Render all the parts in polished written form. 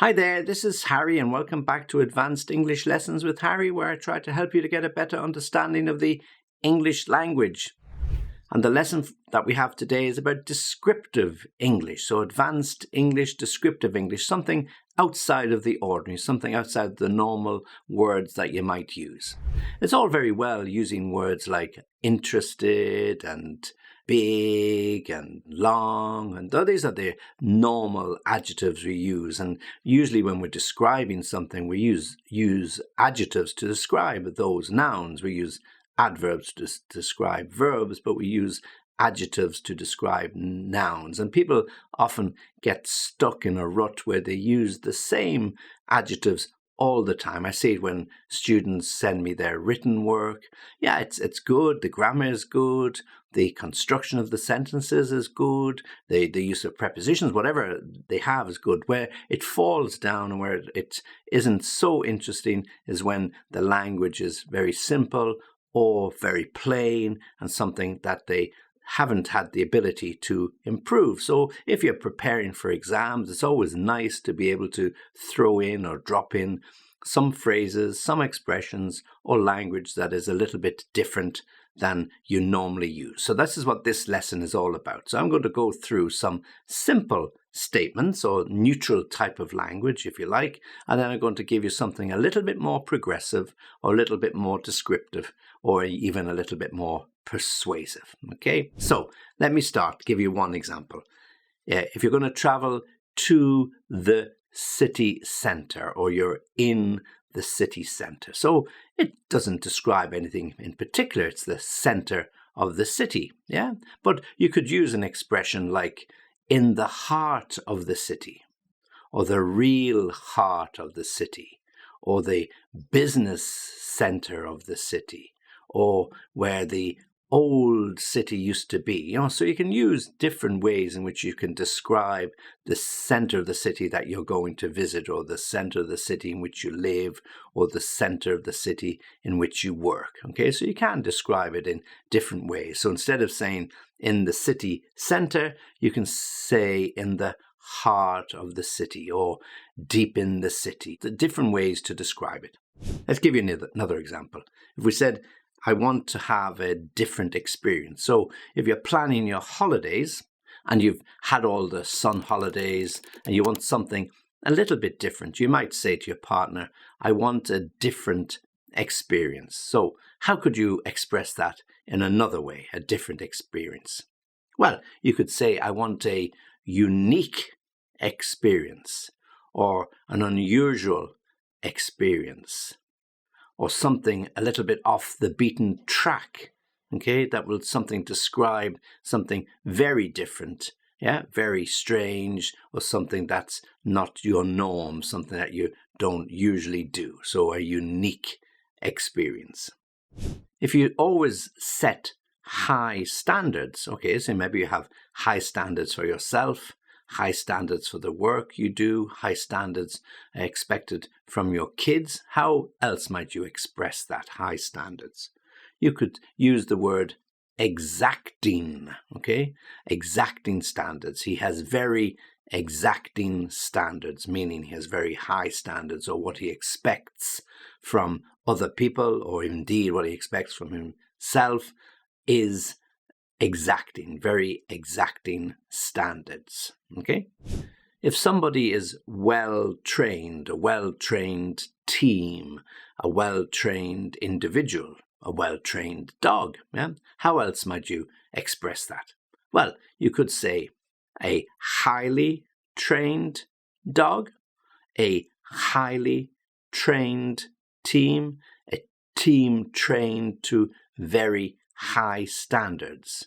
Hi there, this is Harry and welcome back to Advanced English Lessons with Harry, where I try to help you to get a better understanding of the English language. And the lesson that we have today is about descriptive English. So advanced English, descriptive English, something outside of the ordinary, something outside the normal words that you might use. It's all very well using words like interested and big and long, and these are the normal adjectives we use. And usually when we're describing something, we use adjectives to describe those nouns. We use adverbs to describe verbs, but we use adjectives to describe nouns. And people often get stuck in a rut where they use the same adjectives all the time. I see it when students send me their written work. Yeah, it's good. The grammar is good. The construction of the sentences is good. The use of prepositions, whatever they have, is good. Where it falls down and where it isn't so interesting is when the language is very simple or very plain and something that they haven't had the ability to improve. So if you're preparing for exams, it's always nice to be able to throw in or drop in some phrases, some expressions or language that is a little bit different than you normally use. So this is what this lesson is all about. So I'm going to go through some simple statements or neutral type of language, if you like, and then I'm going to give you something a little bit more progressive or a little bit more descriptive or even a little bit more persuasive. Okay, so let me start, give you one example. If you're going to travel to the city center or you're in the city center. So it doesn't describe anything in particular. It's the center of the city. Yeah. But you could use an expression like in the heart of the city, or the real heart of the city, or the business center of the city, or where the old city used to be. So you can use different ways in which you can describe the center of the city that you're going to visit, or the center of the city in which you live, or the center of the city in which you work. Okay, so you can describe it in different ways. So instead of saying in the city center, you can say in the heart of the city or deep in the city. The different ways to describe it. Let's give you another example. If we said, I want to have a different experience. So if you're planning your holidays and you've had all the sun holidays and you want something a little bit different, you might say to your partner, I want a different experience. So how could you express that in another way, a different experience? Well, you could say, I want a unique experience or an unusual experience, or something a little bit off the beaten track, okay? That will something describe something very different, yeah? Very strange, or something that's not your norm, something that you don't usually do. So a unique experience. If you always set high standards, okay, so maybe you have high standards for yourself, high standards for the work you do, high standards expected from your kids. How else might you express that high standards? You could use the word exacting, okay? Exacting standards. He has very exacting standards, meaning he has very high standards, or what he expects from other people, or indeed what he expects from himself is exacting, very exacting standards. Okay? If somebody is well-trained, a well-trained team, a well-trained individual, a well-trained dog, yeah? How else might you express that? Well, you could say a highly trained dog, a highly trained team, a team trained to very high standards,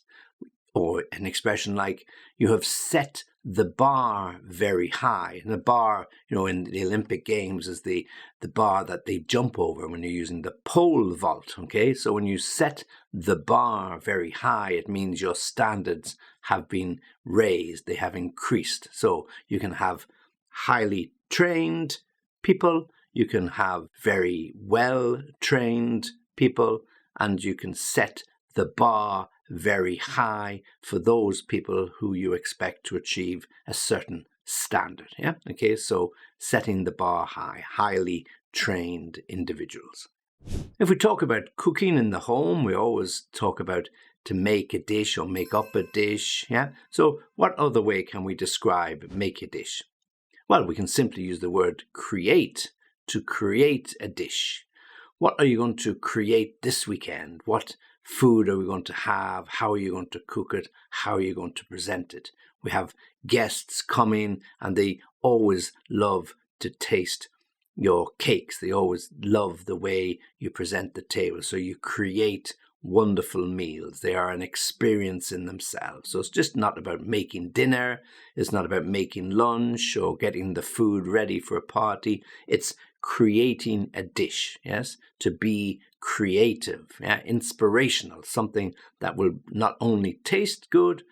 or an expression like you have set the bar very high. And the bar, in the Olympic Games is the bar that they jump over when you're using the pole vault, okay? So when you set the bar very high, it means your standards have been raised, they have increased. So you can have highly trained people, you can have very well trained people, and you can set the bar very high for those people who you expect to achieve a certain standard. Yeah. Okay. So setting the bar high, highly trained individuals. If we talk about cooking in the home, we always talk about to make a dish or make up a dish. Yeah. So what other way can we describe make a dish? Well, we can simply use the word create to create a dish. What are you going to create this weekend? What food are we going to have? How are you going to cook it? How are you going to present it? We have guests coming and they always love to taste your cakes. They always love the way you present the table. So you create wonderful meals. They are an experience in themselves. So it's just not about making dinner. It's not about making lunch or getting the food ready for a party. It's creating a dish, yes, to be creative, inspirational, something that will not only taste good,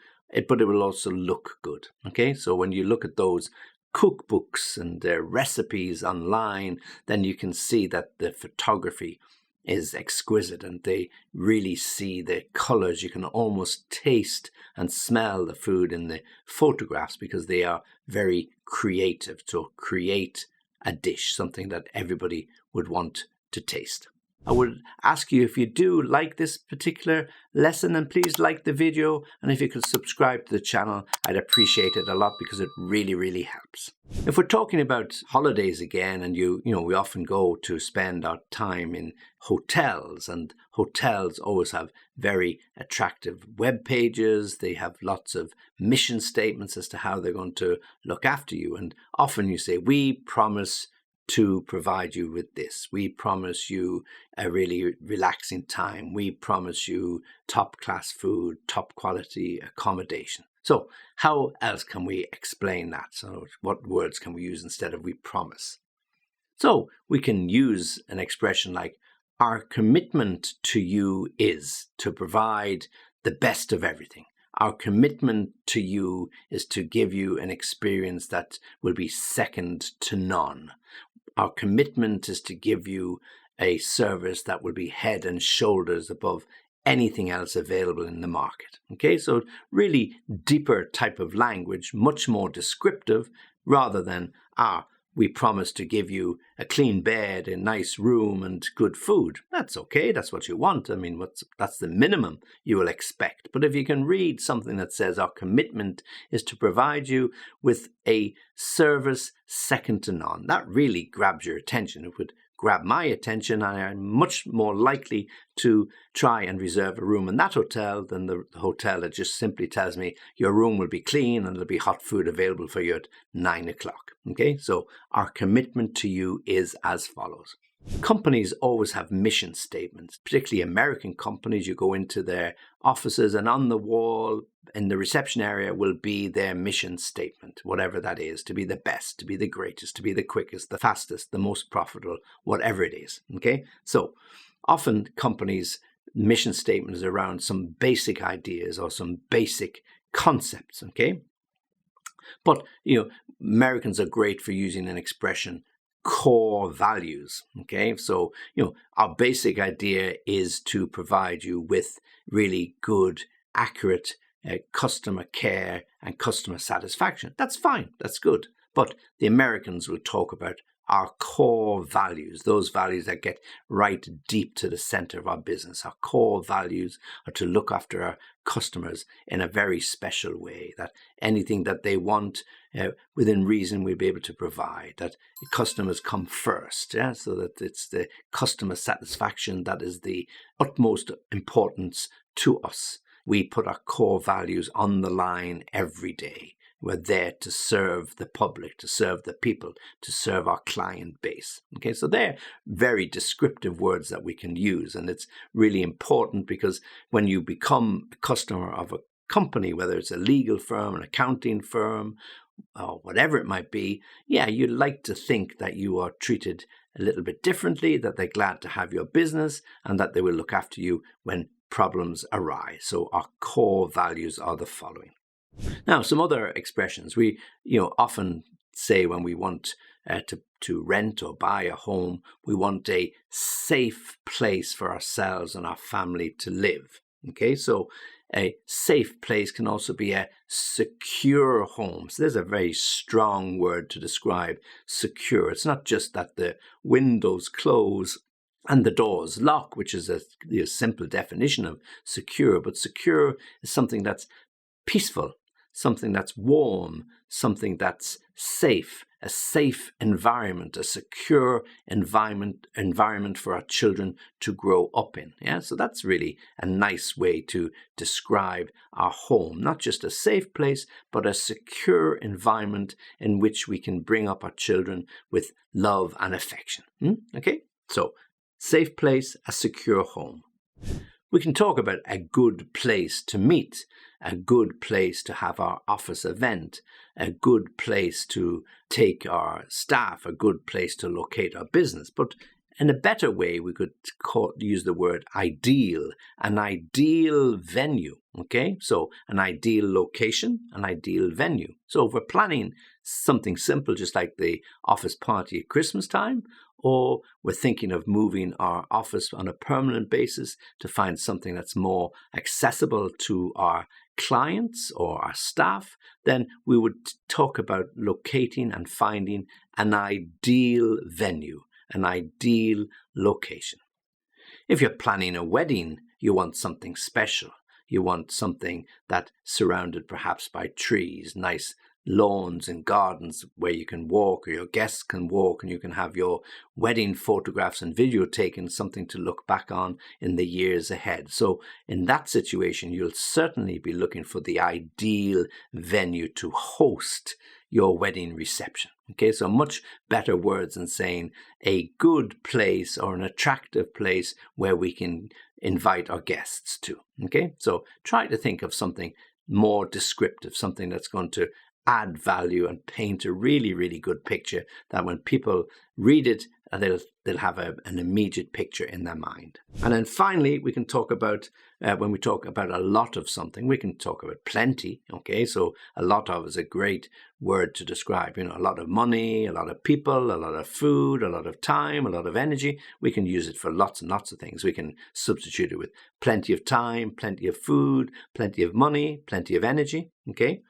but it will also look good. Okay, so when you look at those cookbooks and their recipes online, then you can see that the photography is exquisite and they really see the colors. You can almost taste and smell the food in the photographs because they are very creative to create a dish, something that everybody would want to taste. I would ask you if you do like this particular lesson, and please like the video, and if you could subscribe to the channel, I'd appreciate it a lot because it really, really helps. If we're talking about holidays again, and we often go to spend our time in hotels, and hotels always have very attractive web pages. They have lots of mission statements as to how they're going to look after you, and often you say, "We promise to provide you with this. We promise you a really relaxing time. We promise you top class food, top quality accommodation." So how else can we explain that? So what words can we use instead of "we promise"? So we can use an expression like, "Our commitment to you is to provide the best of everything. Our commitment to you is to give you an experience that will be second to none. Our commitment is to give you a service that will be head and shoulders above anything else available in the market." Okay, so really deeper type of language, much more descriptive rather than, "We promise to give you a clean bed, a nice room and good food." That's okay, that's what you want. I mean, that's the minimum you will expect. But if you can read something that says, "Our commitment is to provide you with a service second to none," that really grabs your attention. It would grab my attention, and I'm much more likely to try and reserve a room in that hotel than the hotel that just simply tells me your room will be clean and there'll be hot food available for you at 9 o'clock. Okay, so our commitment to you is as follows. Companies always have mission statements, particularly American companies. You go into their offices and on the wall in the reception area will be their mission statement, whatever that is, to be the best, to be the greatest, to be the quickest, the fastest, the most profitable, whatever it is. Okay, so often companies' mission statement is around some basic ideas or some basic concepts. Okay, but Americans are great for using an expression, core values. Okay, so our basic idea is to provide you with really good, accurate customer care and customer satisfaction. That's fine, that's good. But the Americans will talk about our core values, those values that get right deep to the center of our business. Our core values are to look after our customers in a very special way, that anything that they want within reason we'll be able to provide, that customers come first, so that it's the customer satisfaction that is the utmost importance to us. We put our core values on the line every day. We're there to serve the public, to serve the people, to serve our client base. Okay, so they're very descriptive words that we can use. And it's really important because when you become a customer of a company, whether it's a legal firm, an accounting firm, or whatever it might be, you'd like to think that you are treated a little bit differently, that they're glad to have your business, and that they will look after you when problems arise. So our core values are the following. Now, some other expressions. We often say when we want to rent or buy a home, we want a safe place for ourselves and our family to live. Okay, so A safe place can also be a secure home. So there's a very strong word to describe secure. It's not just that the windows close and the doors lock, which is a simple definition of secure, but secure is something that's peaceful, something that's warm, something that's safe, a safe environment, a secure environment for our children to grow up in. Yeah, so that's really a nice way to describe our home, not just a safe place, but a secure environment in which we can bring up our children with love and affection. Okay, so safe place, a secure home. We can talk about a good place to meet, a good place to have our office event, a good place to take our staff, a good place to locate our business. But in a better way, we could use the word ideal, an ideal venue. Okay, so an ideal location, an ideal venue. So if we're planning something simple, just like the office party at Christmas time, or we're thinking of moving our office on a permanent basis to find something that's more accessible to our clients or our staff, then we would talk about locating and finding an ideal venue, an ideal location. If you're planning a wedding, you want something special. You want something that's surrounded perhaps by trees, nice lawns and gardens where you can walk, or your guests can walk, and you can have your wedding photographs and video taken, something to look back on in the years ahead. So in that situation, you'll certainly be looking for the ideal venue to host your wedding reception. Okay, so much better words than saying a good place or an attractive place where we can invite our guests to. Okay, so try to think of something more descriptive, something that's going to add value and paint a really, really good picture that when people read it, they'll have an immediate picture in their mind. And then finally, we can talk about, when we talk about a lot of something, we can talk about plenty. Okay, so a lot of is a great word to describe, a lot of money, a lot of people, a lot of food, a lot of time, a lot of energy. We can use it for lots and lots of things. We can substitute it with plenty of time, plenty of food, plenty of money, plenty of energy. Okay.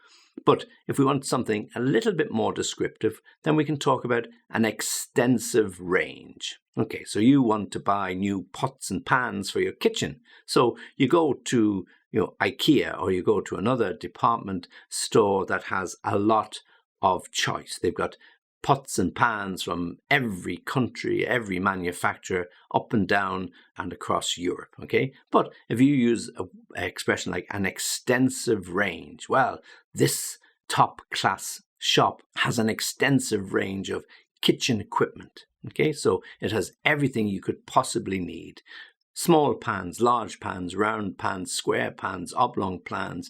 But if we want something a little bit more descriptive, then we can talk about an extensive range. Okay, so you want to buy new pots and pans for your kitchen. So you go to IKEA, or you go to another department store that has a lot of choice. They've got pots and pans from every country, every manufacturer, up and down and across Europe, okay? But if you use an expression like an extensive range, well, this top-class shop has an extensive range of kitchen equipment, okay? So it has everything you could possibly need. Small pans, large pans, round pans, square pans, oblong pans,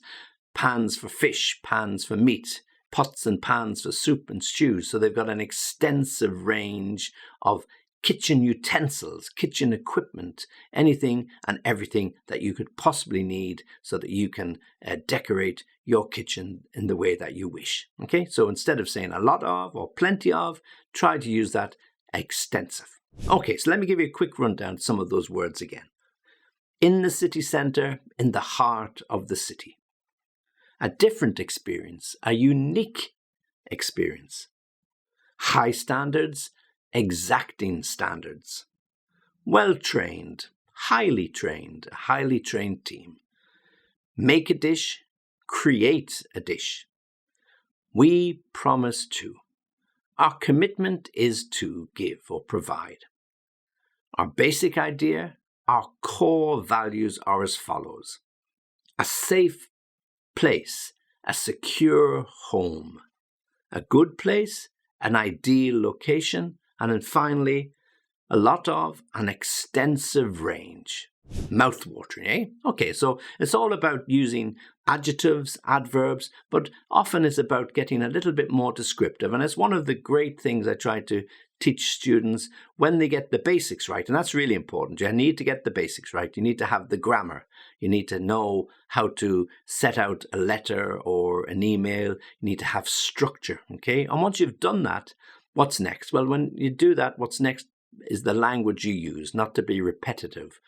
pans for fish, pans for meat, pots and pans for soup and stews. So they've got an extensive range of kitchen utensils, kitchen equipment, anything and everything that you could possibly need so that you can decorate your kitchen in the way that you wish. Okay, so instead of saying a lot of or plenty of, try to use that extensive. Okay, so let me give you a quick rundown of some of those words again. In the city centre, in the heart of the city. A different experience, a unique experience. High standards, exacting standards. Well-trained, a highly trained team. Make a dish, create a dish. We promise to. Our commitment is to give or provide. Our basic idea, our core values are as follows. A safe place, a secure home, a good place, an ideal location, and then finally, a lot of an extensive range. Mouth-watering, eh? Okay, so it's all about using adjectives, adverbs, but often it's about getting a little bit more descriptive. And it's one of the great things I try to teach students when they get the basics right. And that's really important. You need to get the basics right. You need to have the grammar. You need to know how to set out a letter or an email. You need to have structure, okay? And once you've done that, what's next? Well, when you do that, what's next is the language you use, not to be repetitive,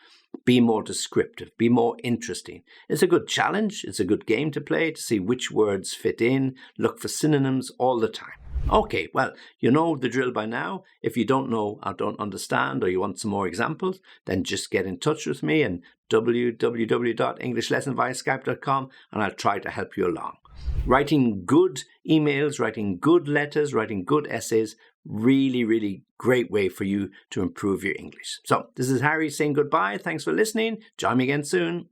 Be more descriptive, be more interesting. It's a good challenge, it's a good game to play to see which words fit in, look for synonyms all the time. Okay, well, you know the drill by now. If you don't know or don't understand or you want some more examples, then just get in touch with me and www.englishlessonviaskype.com and I'll try to help you along. Writing good emails, writing good letters, writing good essays, really, really great way for you to improve your English. So this is Harry saying goodbye. Thanks for listening. Join me again soon.